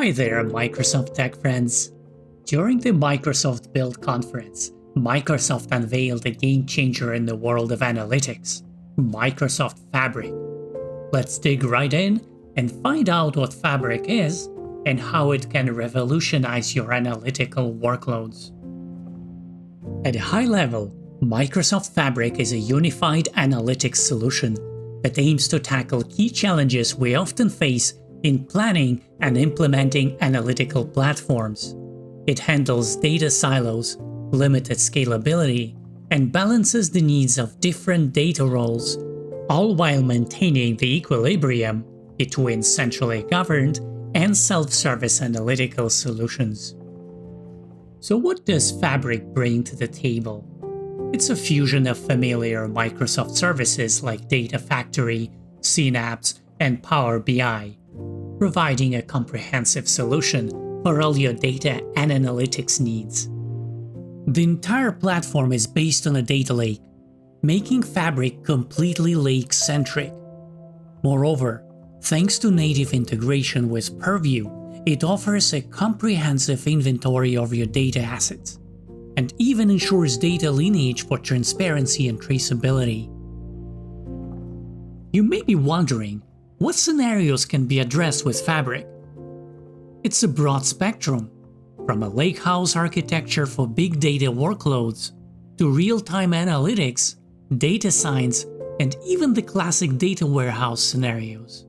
Hi there, Microsoft Tech friends. During the Microsoft Build conference, Microsoft unveiled a game changer in the world of analytics, Microsoft Fabric. Let's dig right in and find out what Fabric is and how it can revolutionize your analytical workloads. At a high level, Microsoft Fabric is a unified analytics solution that aims to tackle key challenges we often face in planning and implementing analytical platforms. It handles data silos, limited scalability, and balances the needs of different data roles, all while maintaining the equilibrium between centrally governed and self-service analytical solutions. So what does Fabric bring to the table? It's a fusion of familiar Microsoft services like Data Factory, Synapse, and Power BI, providing a comprehensive solution for all your data and analytics needs. The entire platform is based on a data lake, making Fabric completely lake-centric. Moreover, thanks to native integration with Purview, it offers a comprehensive inventory of your data assets, and even ensures data lineage for transparency and traceability. You may be wondering, what scenarios can be addressed with Fabric? It's a broad spectrum, from a lakehouse architecture for big data workloads, to real-time analytics, data science, and even the classic data warehouse scenarios.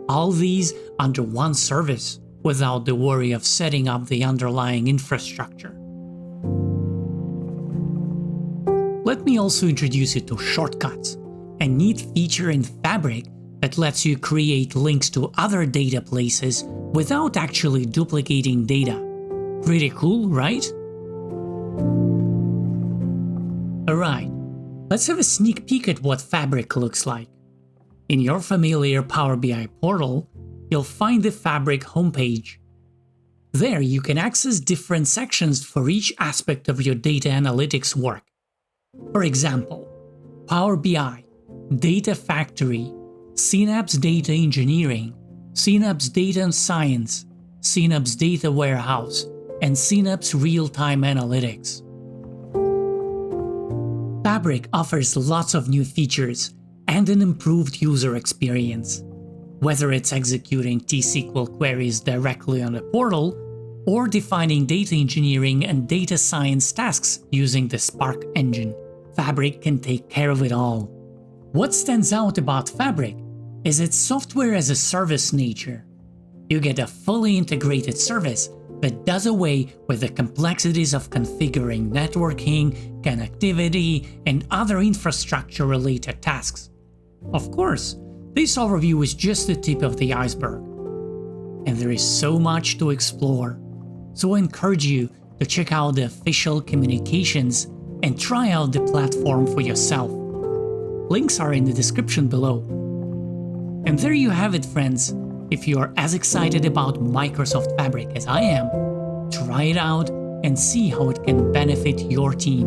All these under one service, without the worry of setting up the underlying infrastructure. Let me also introduce you to Shortcuts, a neat feature in Fabric that lets you create links to other data places without actually duplicating data. Pretty cool, right? Alright, let's have a sneak peek at what Fabric looks like. In your familiar Power BI portal, you'll find the Fabric homepage. There you can access different sections for each aspect of your data analytics work. For example, Power BI, Data Factory, Synapse Data Engineering, Synapse Data and Science, Synapse Data Warehouse, and Synapse Real-Time Analytics. Fabric offers lots of new features and an improved user experience, whether it's executing T-SQL queries directly on the portal or defining data engineering and data science tasks using the Spark engine. Fabric can take care of it all. What stands out about Fabric is its software as a service nature. You get a fully integrated service that does away with the complexities of configuring networking, connectivity, and other infrastructure-related tasks. Of course, this overview is just the tip of the iceberg, and there is so much to explore, so I encourage you to check out the official communications and try out the platform for yourself. Links are in the description below. And there you have it, friends. If you are as excited about Microsoft Fabric as I am, try it out and see how it can benefit your team.